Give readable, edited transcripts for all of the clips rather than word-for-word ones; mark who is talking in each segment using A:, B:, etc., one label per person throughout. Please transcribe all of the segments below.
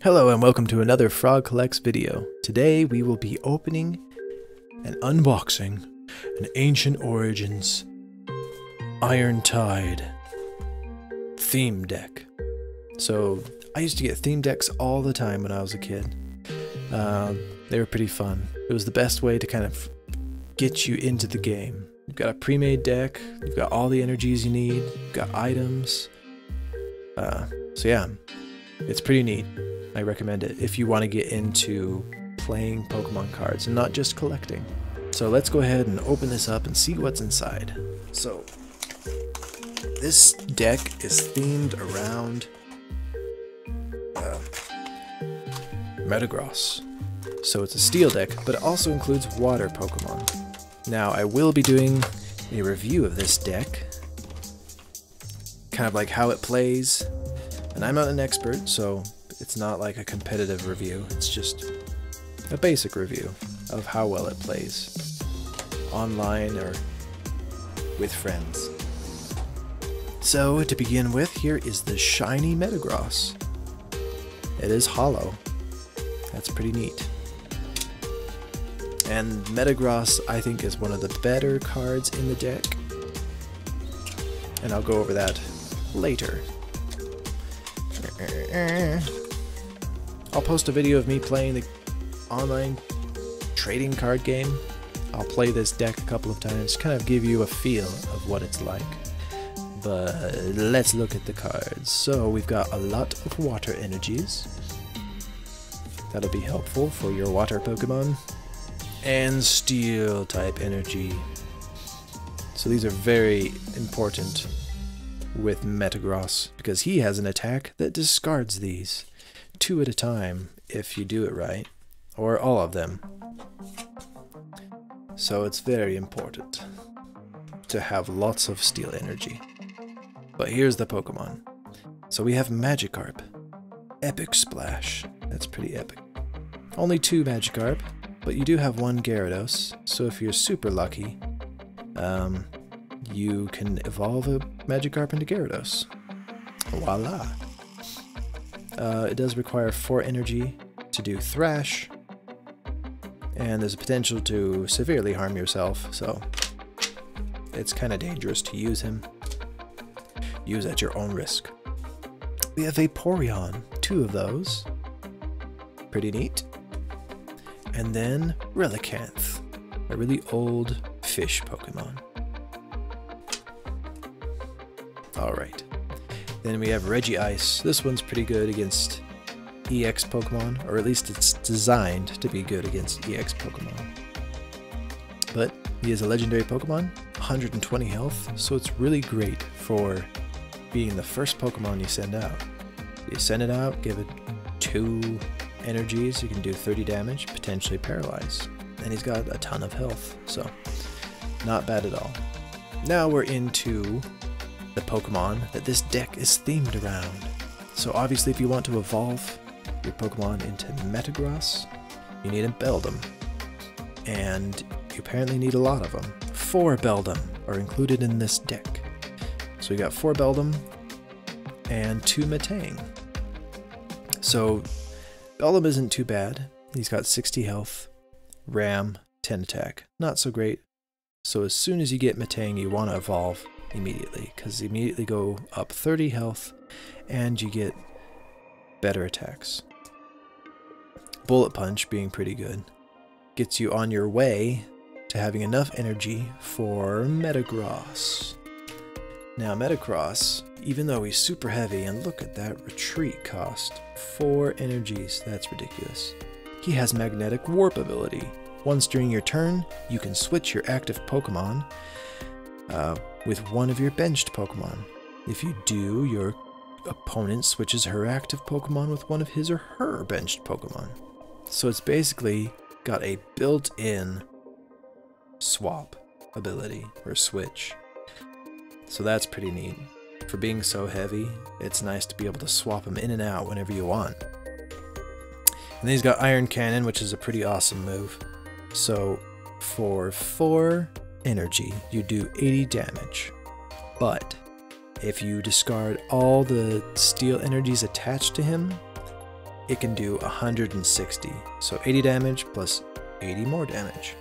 A: Hello and welcome to another Frog Collects video. Today we will be opening and unboxing an Ancient Origins Iron Tide theme deck. So I used to get theme decks all the time when I was a kid. They were pretty fun. It was the best way to kind of get you into the game. You've got a pre-made deck, you've got all the energies you need, you've got items. So yeah, it's pretty neat. I recommend it if you want to get into playing Pokemon cards and not just collecting. So let's go ahead and open this up and see what's inside. So this deck is themed around Metagross. So it's a steel deck, but it also includes water Pokemon. Now I will be doing a review of this deck, kind of like how it plays, and I'm not an expert, so it's not like a competitive review, it's just a basic review of how well it plays online or with friends. So to begin with, here is the shiny Metagross. It is hollow. That's pretty neat. And Metagross, I think, is one of the better cards in the deck, and I'll go over that later. I'll post a video of me playing the online trading card game. I'll play this deck a couple of times, kind of give you a feel of what it's like. But let's look at the cards. So we've got a lot of water energies. That'll be helpful for your water Pokemon. And steel type energy. So these are very important with Metagross, because he has an attack that discards these 2 at a time if you do it right, or all of them. So it's very important to have lots of steel energy. But here's the Pokemon. So we have Magikarp, Epic Splash. That's pretty epic. Only 2 Magikarp, but you do have 1 Gyarados, so if you're super lucky, you can evolve a Magikarp into Gyarados. Voila! It does require 4 energy to do Thrash, and there's a potential to severely harm yourself, so it's kind of dangerous to use him. Use at your own risk. We have Vaporeon, 2 of those. Pretty neat. And then Relicanth, a really old fish Pokemon. Alright. Then we have Reggie Ice. This one's pretty good against EX Pokemon, or at least it's designed to be good against EX Pokemon. But he is a legendary Pokemon, 120 health, so it's really great for being the first Pokemon you send out. You send it out, give it 2 energies, you can do 30 damage, potentially paralyze. And he's got a ton of health, so not bad at all. Now we're into the Pokemon that this deck is themed around. So obviously if you want to evolve your Pokemon into Metagross, you need a Beldum. And you apparently need a lot of them. 4 Beldum are included in this deck. So we got 4 Beldum and 2 Metang. So Beldum isn't too bad. He's got 60 health, Ram, 10 attack. Not so great. So as soon as you get Metang, you want to evolve immediately, because you immediately go up 30 health and you get better attacks. Bullet Punch being pretty good. Gets you on your way to having enough energy for Metagross. Now Metagross, even though he's super heavy, and look at that retreat cost, 4 energies, that's ridiculous. He has Magnetic Warp ability. Once during your turn, you can switch your active Pokemon with one of your benched Pokemon. If you do, your opponent switches her active Pokemon with one of his or her benched Pokemon. So it's basically got a built-in swap ability, or switch. So that's pretty neat. For being so heavy, it's nice to be able to swap them in and out whenever you want. And then he's got Iron Cannon, which is a pretty awesome move. So for 4 energy, you do 80 damage. But if you discard all the steel energies attached to him, it can do 160. So 80 damage plus 80 more damage.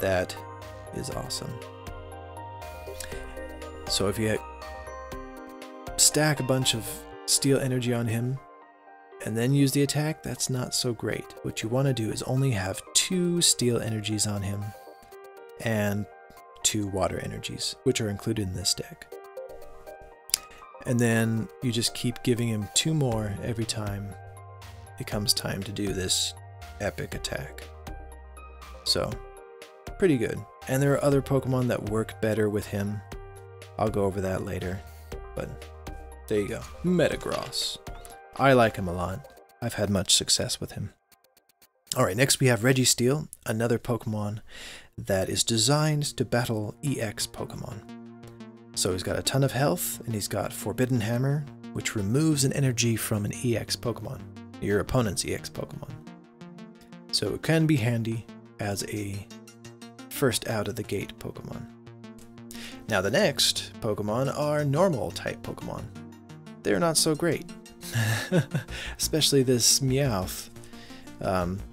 A: That is awesome. So if you stack a bunch of steel energy on him and then use the attack, that's not so great. What you want to do is only have 2 steel energies on him and 2 water energies, which are included in this deck. And then you just keep giving him 2 more every time it comes time to do this epic attack. So, pretty good. And there are other Pokemon that work better with him. I'll go over that later, but there you go. Metagross. I like him a lot. I've had much success with him. Alright, next we have Registeel, another Pokemon that is designed to battle EX Pokemon. So he's got a ton of health, and he's got Forbidden Hammer, which removes an energy from an EX Pokemon, your opponent's EX Pokemon. So it can be handy as a first out of the gate Pokemon. Now the next Pokemon are normal type Pokemon. They're not so great. Especially this Meowth.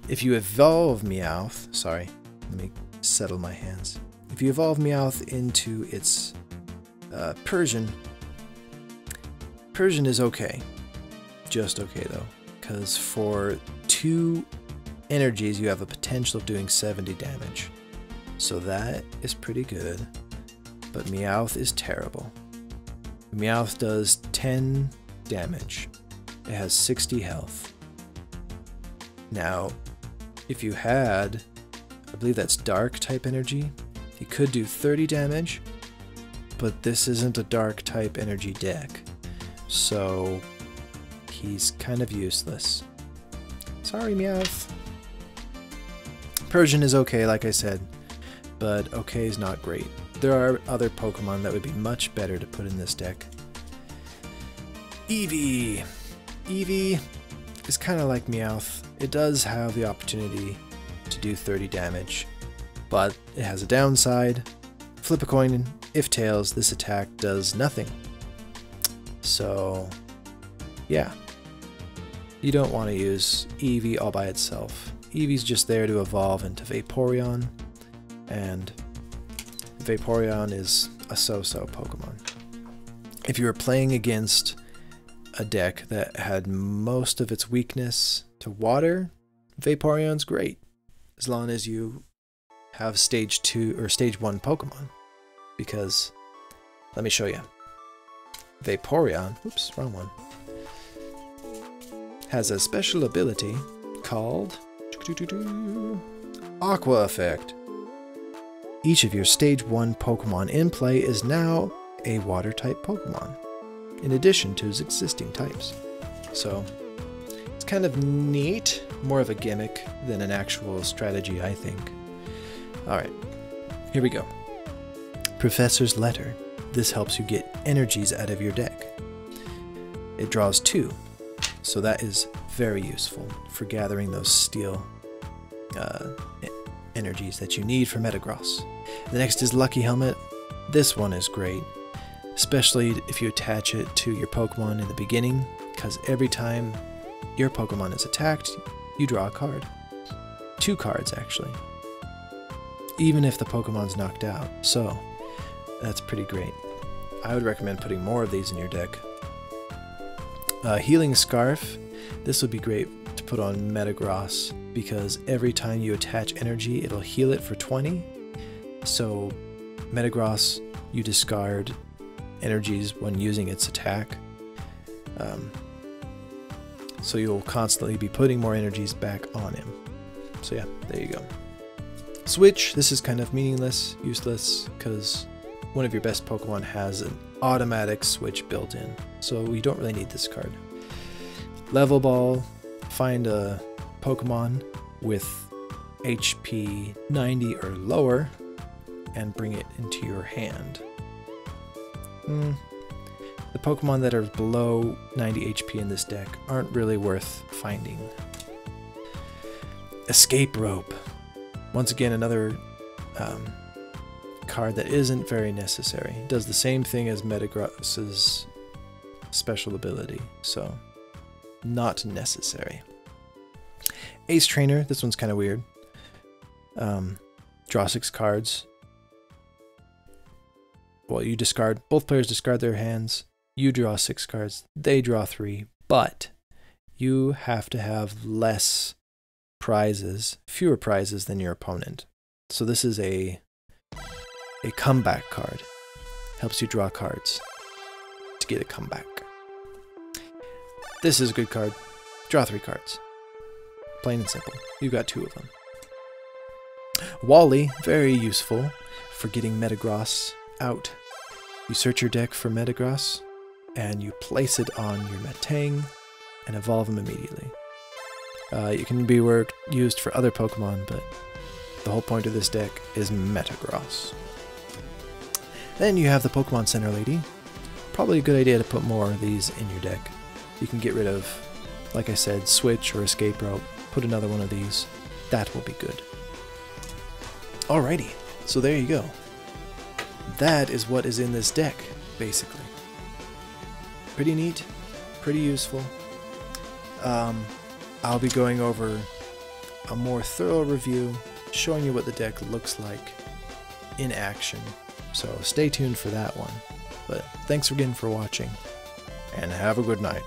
A: If you evolve Meowth, sorry, let me settle my hands. If you evolve Meowth into its Persian is okay. Just okay though. Because for 2 energies you have a potential of doing 70 damage. So that is pretty good. But Meowth is terrible. Meowth does 10 damage. It has 60 health. Now, if you had, I believe that's dark type energy, you could do 30 damage, but this isn't a dark type energy deck, so he's kind of useless. Sorry, Meowth. Persian is okay, like I said, but okay is not great. There are other Pokemon that would be much better to put in this deck. Eevee. Eevee is kind of like Meowth. It does have the opportunity to do 30 damage, but it has a downside. Flip a coin, if tails, this attack does nothing. So, yeah. You don't want to use Eevee all by itself. Eevee's just there to evolve into Vaporeon, and Vaporeon is a so-so Pokemon. If you were playing against a deck that had most of its weakness to water, Vaporeon's great, as long as you have stage 2 or stage 1 Pokemon. Because, let me show you. Vaporeon, oops, wrong one, has a special ability called Aqua Effect. Each of your stage 1 Pokemon in play is now a water type Pokemon, in addition to his existing types. So, it's kind of neat, more of a gimmick than an actual strategy, I think. Alright, here we go. Professor's Letter. This helps you get energies out of your deck. It draws 2, so that is very useful for gathering those steel energies that you need for Metagross. The next is Lucky Helmet. This one is great, especially if you attach it to your Pokemon in the beginning, because every time your Pokemon is attacked, you draw a card. 2 cards, actually. Even if the Pokemon's knocked out, so that's pretty great. I would recommend putting more of these in your deck. Healing Scarf. This would be great to put on Metagross, because every time you attach energy, it'll heal it for 20. So Metagross, you discard energies when using its attack. So you'll constantly be putting more energies back on him. So yeah, there you go. Switch. This is kind of meaningless, useless, because one of your best Pokemon has an automatic switch built in, so you don't really need this card. Level Ball. Find a Pokemon with HP 90 or lower and bring it into your hand. The Pokemon that are below 90 HP in this deck aren't really worth finding. Escape Rope. Once again, another card that isn't very necessary. It does the same thing as Metagross's special ability, so not necessary. Ace Trainer, this one's kind of weird. Draw 6 cards. Well, you discard, both players discard their hands. You draw 6 cards, they draw 3, but you have to have less prizes, fewer prizes than your opponent. So this is a comeback card. Helps you draw cards to get a comeback. This is a good card. Draw 3 cards. Plain and simple. You got 2 of them. Wally, very useful for getting Metagross out. You search your deck for Metagross, and you place it on your Metang, and evolve him immediately. It can be used for other Pokemon, but the whole point of this deck is Metagross. Then you have the Pokemon Center Lady. Probably a good idea to put more of these in your deck. You can get rid of, like I said, Switch or Escape Route. Put another one of these. That will be good. Alrighty, so there you go. That is what is in this deck, basically. Pretty neat, pretty useful. I'll be going over a more thorough review, showing you what the deck looks like in action. So stay tuned for that one. But thanks again for watching, and have a good night.